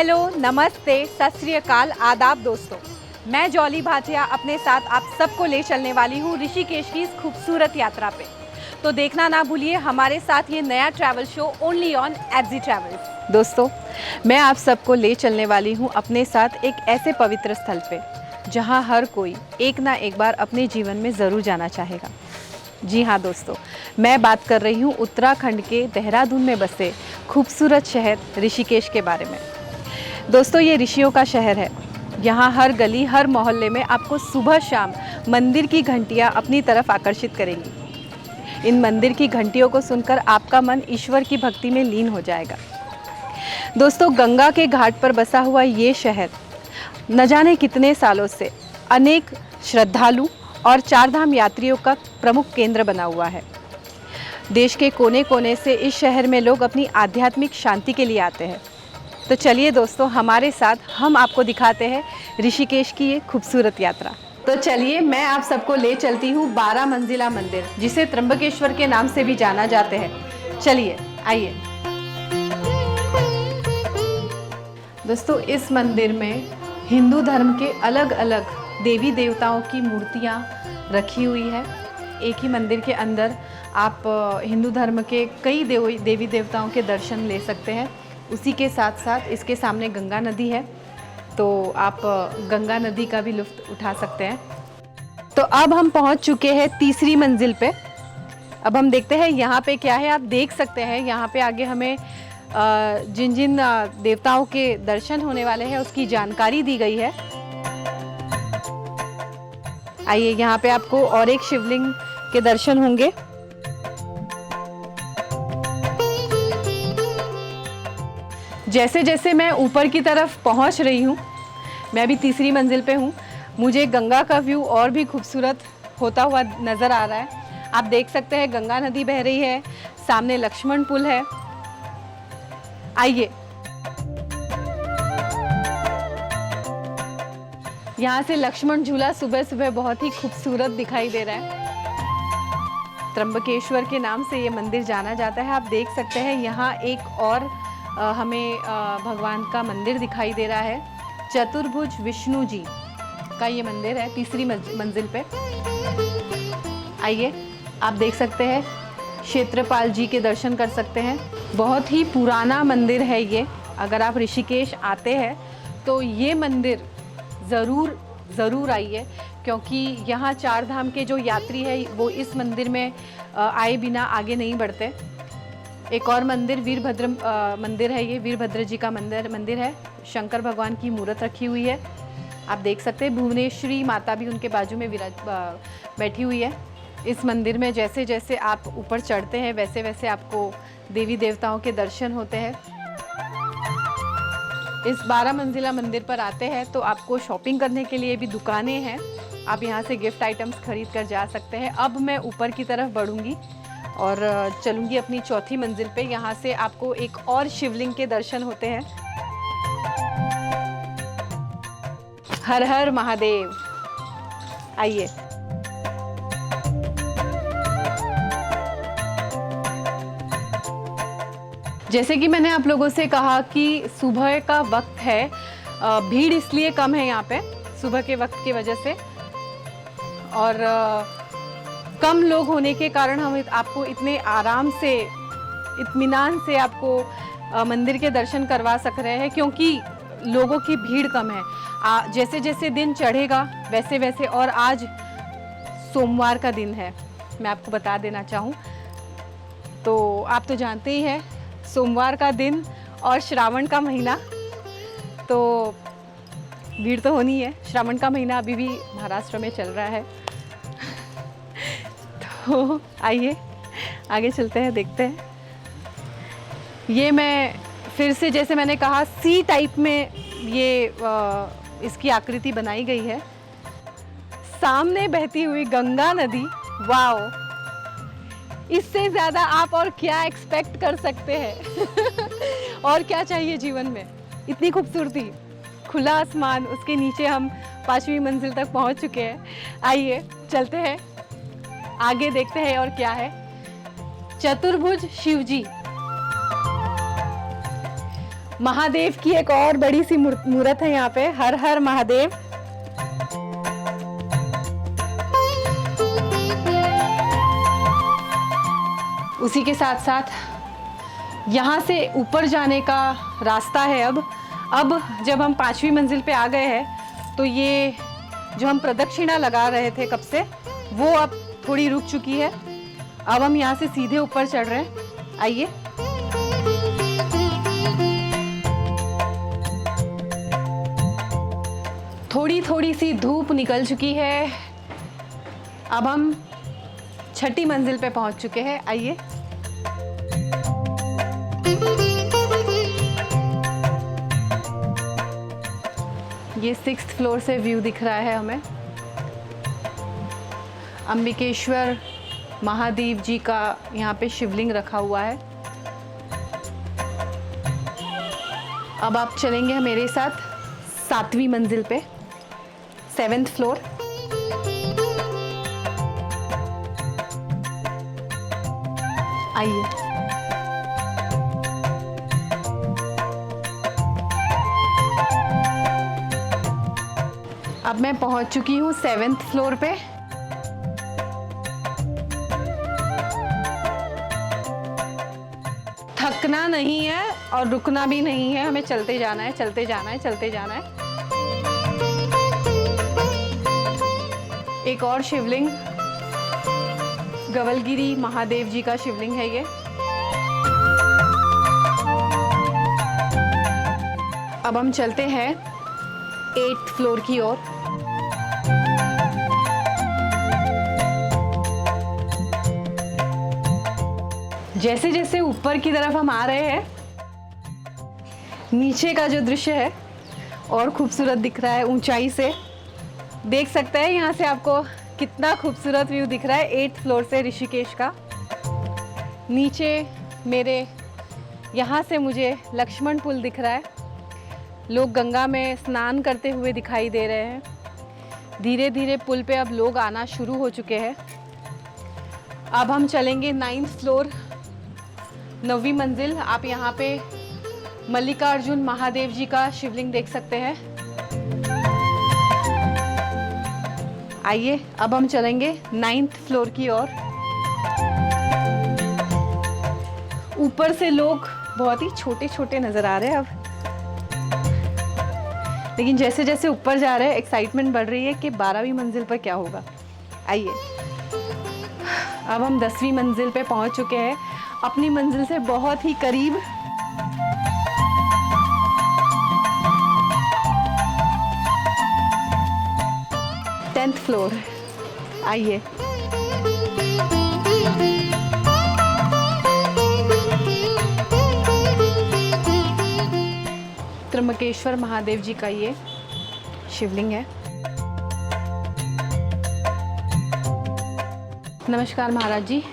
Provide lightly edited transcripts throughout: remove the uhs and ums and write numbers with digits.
Hello, नमस्ते, सत श्री अकाल, आदाब दोस्तों। मैं जॉली भाटिया अपने साथ आप सबको ले चलने वाली हूँ ऋषिकेश की इस खूबसूरत यात्रा पे। तो देखना ना भूलिए हमारे साथ ये नया travel show only on FG Travels. दोस्तों, मैं आप सबको ले चलने वाली हूँ अपने साथ एक ऐसे पवित्र स्थल पे जहाँ हर कोई एक ना एक बार अपने जीवन में ज़रूर जाना चाहेगा। जी हाँ दोस्तों, मैं बात कर रही हूँ उत्तराखंड के देहरादून में बसे खूबसूरत शहर ऋषिकेश के बारे में। दोस्तों, ये ऋषियों का शहर है। यहाँ हर गली, हर मोहल्ले में आपको सुबह शाम मंदिर की घंटियाँ अपनी तरफ आकर्षित करेंगी। इन मंदिर की घंटियों को सुनकर आपका मन ईश्वर की भक्ति में लीन हो जाएगा। दोस्तों, गंगा के घाट पर बसा हुआ ये शहर न जाने कितने सालों से अनेक श्रद्धालु और चारधाम यात्रियों का प्रमुख केंद्र बना हुआ है। देश के कोने कोने से इस शहर में लोग अपनी आध्यात्मिक शांति के लिए आते हैं। तो चलिए दोस्तों, हमारे साथ हम आपको दिखाते हैं ऋषिकेश की ये खूबसूरत यात्रा। तो चलिए, मैं आप सबको ले चलती हूँ 12 मंजिला मंदिर, जिसे त्र्यंबकेश्वर के नाम से भी जाना जाते हैं। चलिए आइए। दोस्तों, इस मंदिर में हिंदू धर्म के अलग अलग देवी देवताओं की मूर्तियाँ रखी हुई है। एक ही मंदिर के अंदर आप हिंदू धर्म के कई देवी देवताओं के दर्शन ले सकते हैं। उसी के साथ साथ इसके सामने गंगा नदी है, तो आप गंगा नदी का भी लुत्फ़ उठा सकते हैं। तो अब हम पहुंच चुके हैं तीसरी मंजिल पे। अब हम देखते हैं यहाँ पे क्या है। आप देख सकते हैं यहाँ पे आगे हमें जिन जिन देवताओं के दर्शन होने वाले हैं उसकी जानकारी दी गई है। आइए, यहाँ पे आपको और एक शिवलिंग के दर्शन होंगे। जैसे जैसे मैं ऊपर की तरफ पहुंच रही हूं, मैं अभी तीसरी मंजिल पे हूं, मुझे गंगा का व्यू और भी खूबसूरत होता हुआ नज़र आ रहा है। आप देख सकते हैं गंगा नदी बह रही है, सामने लक्ष्मण पुल है। आइए, यहाँ से लक्ष्मण झूला सुबह सुबह बहुत ही खूबसूरत दिखाई दे रहा है। त्र्यंबकेश्वर के नाम से ये मंदिर जाना जाता है। आप देख सकते हैं यहाँ एक और हमें भगवान का मंदिर दिखाई दे रहा है। चतुर्भुज विष्णु जी का ये मंदिर है तीसरी मंजिल पे। आइए, आप देख सकते हैं क्षेत्रपाल जी के दर्शन कर सकते हैं। बहुत ही पुराना मंदिर है ये। अगर आप ऋषिकेश आते हैं तो ये मंदिर ज़रूर आइए, क्योंकि यहाँ चार धाम के जो यात्री है वो इस मंदिर में आए बिना आगे नहीं बढ़ते। एक और मंदिर वीरभद्र मंदिर है। ये वीरभद्र जी का मंदिर है। शंकर भगवान की मूर्त रखी हुई है। आप देख सकते हैं भुवनेश्वरी माता भी उनके बाजू में बैठी हुई है। इस मंदिर में जैसे जैसे आप ऊपर चढ़ते हैं वैसे वैसे आपको देवी देवताओं के दर्शन होते हैं। इस 12 मंजिला मंदिर पर आते हैं तो आपको शॉपिंग करने के लिए भी दुकानें हैं। आप यहाँ से गिफ्ट आइटम्स खरीद कर जा सकते हैं। अब मैं ऊपर की तरफ बढ़ूँगी और चलूँगी अपनी चौथी मंजिल पे। यहाँ से आपको एक और शिवलिंग के दर्शन होते हैं। हर हर महादेव। आइए, जैसे कि मैंने आप लोगों से कहा कि सुबह का वक्त है, भीड़ इसलिए कम है यहाँ पे सुबह के वक्त की वजह से, और कम लोग होने के कारण हम आपको इतने आराम से, इत्मीनान से आपको मंदिर के दर्शन करवा सक रहे हैं, क्योंकि लोगों की भीड़ कम है। जैसे जैसे दिन चढ़ेगा वैसे वैसे, और आज सोमवार का दिन है, मैं आपको बता देना चाहूँ तो आप तो जानते ही हैं सोमवार का दिन और श्रावण का महीना, तो भीड़ तो होनी है। श्रावण का महीना अभी भी महाराष्ट्र में चल रहा है। तो आइए आगे चलते हैं, देखते हैं। ये मैं फिर से, जैसे मैंने कहा, सी टाइप में ये इसकी आकृति बनाई गई है। सामने बहती हुई गंगा नदी, वाओ, इससे ज़्यादा आप और क्या एक्सपेक्ट कर सकते हैं। और क्या चाहिए जीवन में। इतनी खूबसूरती, खुला आसमान, उसके नीचे हम 5वीं मंजिल तक पहुंच चुके हैं। आइए चलते हैं आगे, देखते हैं और क्या है। चतुर्भुज शिवजी, महादेव की एक और बड़ी सी मूर्त है यहाँ पे। हर हर महादेव। उसी के साथ साथ यहाँ से ऊपर जाने का रास्ता है। अब जब हम 5वीं मंजिल पे आ गए हैं तो ये जो हम प्रदक्षिणा लगा रहे थे कब से, वो अब थोड़ी रुक चुकी है। अब हम यहाँ से सीधे ऊपर चढ़ रहे हैं। आइए। थोड़ी थोड़ी सी धूप निकल चुकी है। अब हम 6ठी मंजिल पे पहुंच चुके हैं। आइए। ये 6th फ्लोर से व्यू दिख रहा है हमें। अंबिकेश्वर महादेव जी का यहाँ पे शिवलिंग रखा हुआ है। अब आप चलेंगे मेरे साथ 7वीं मंजिल पे, 7th फ्लोर। आइए। अब मैं पहुंच चुकी हूँ 7th फ्लोर पे। थकना नहीं है और रुकना भी नहीं है, हमें चलते जाना है, चलते जाना है, चलते जाना है। एक और शिवलिंग, गवलगिरी महादेव जी का शिवलिंग है ये। अब हम चलते हैं 8th फ्लोर की ओर। जैसे जैसे ऊपर की तरफ हम आ रहे हैं, नीचे का जो दृश्य है और खूबसूरत दिख रहा है। ऊंचाई से देख सकते हैं यहाँ से आपको कितना खूबसूरत व्यू दिख रहा है 8th फ्लोर से ऋषिकेश का। नीचे मेरे यहाँ से मुझे लक्ष्मण पुल दिख रहा है। लोग गंगा में स्नान करते हुए दिखाई दे रहे हैं। धीरे धीरे पुल पे अब लोग आना शुरू हो चुके हैं। अब हम चलेंगे 9th फ्लोर, 9वीं मंजिल। आप यहाँ पे मल्लिकार्जुन महादेव जी का शिवलिंग देख सकते हैं। आइए, अब हम चलेंगे 9th फ्लोर की ओर। ऊपर से लोग बहुत ही छोटे छोटे नजर आ रहे हैं अब, लेकिन जैसे जैसे ऊपर जा रहे हैं एक्साइटमेंट बढ़ रही है कि 12वीं मंजिल पर क्या होगा। आइए। अब हम 10वीं मंजिल पे पहुंच चुके हैं, अपनी मंजिल से बहुत ही करीब। Tenth floor. आइए। त्र्यंबकेश्वर महादेव जी का ये शिवलिंग है। नमस्कार महाराज जी।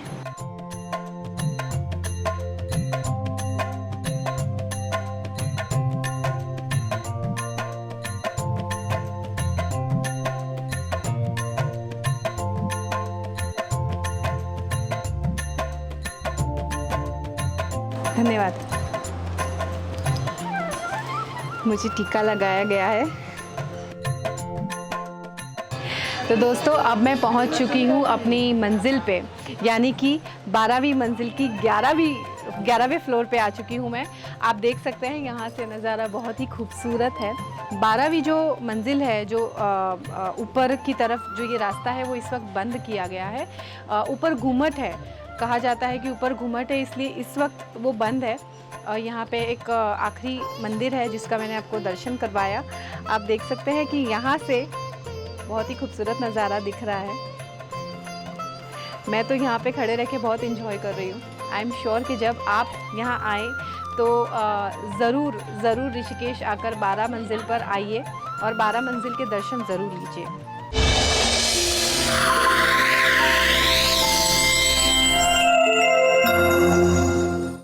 धन्यवाद। मुझे टीका लगाया गया है। तो दोस्तों, अब मैं पहुंच चुकी हूं अपनी मंजिल पे, यानी कि 12वीं मंजिल की 11वें फ्लोर पे आ चुकी हूं मैं। आप देख सकते हैं यहाँ से नज़ारा बहुत ही खूबसूरत है। 12वीं जो मंजिल है, जो ऊपर की तरफ जो ये रास्ता है, वो इस वक्त बंद किया गया है। ऊपर घूमट है, कहा जाता है कि ऊपर घूमट है, इसलिए इस वक्त वो बंद है। यहाँ पे एक आखिरी मंदिर है जिसका मैंने आपको दर्शन करवाया। आप देख सकते हैं कि यहाँ से बहुत ही खूबसूरत नज़ारा दिख रहा है। मैं तो यहाँ पे खड़े रह के बहुत इंजॉय कर रही हूँ। आई एम श्योर कि जब आप यहाँ आए तो ज़रूर ऋषिकेश आकर 12 मंजिल पर आइए और 12 मंजिल के दर्शन ज़रूर लीजिए।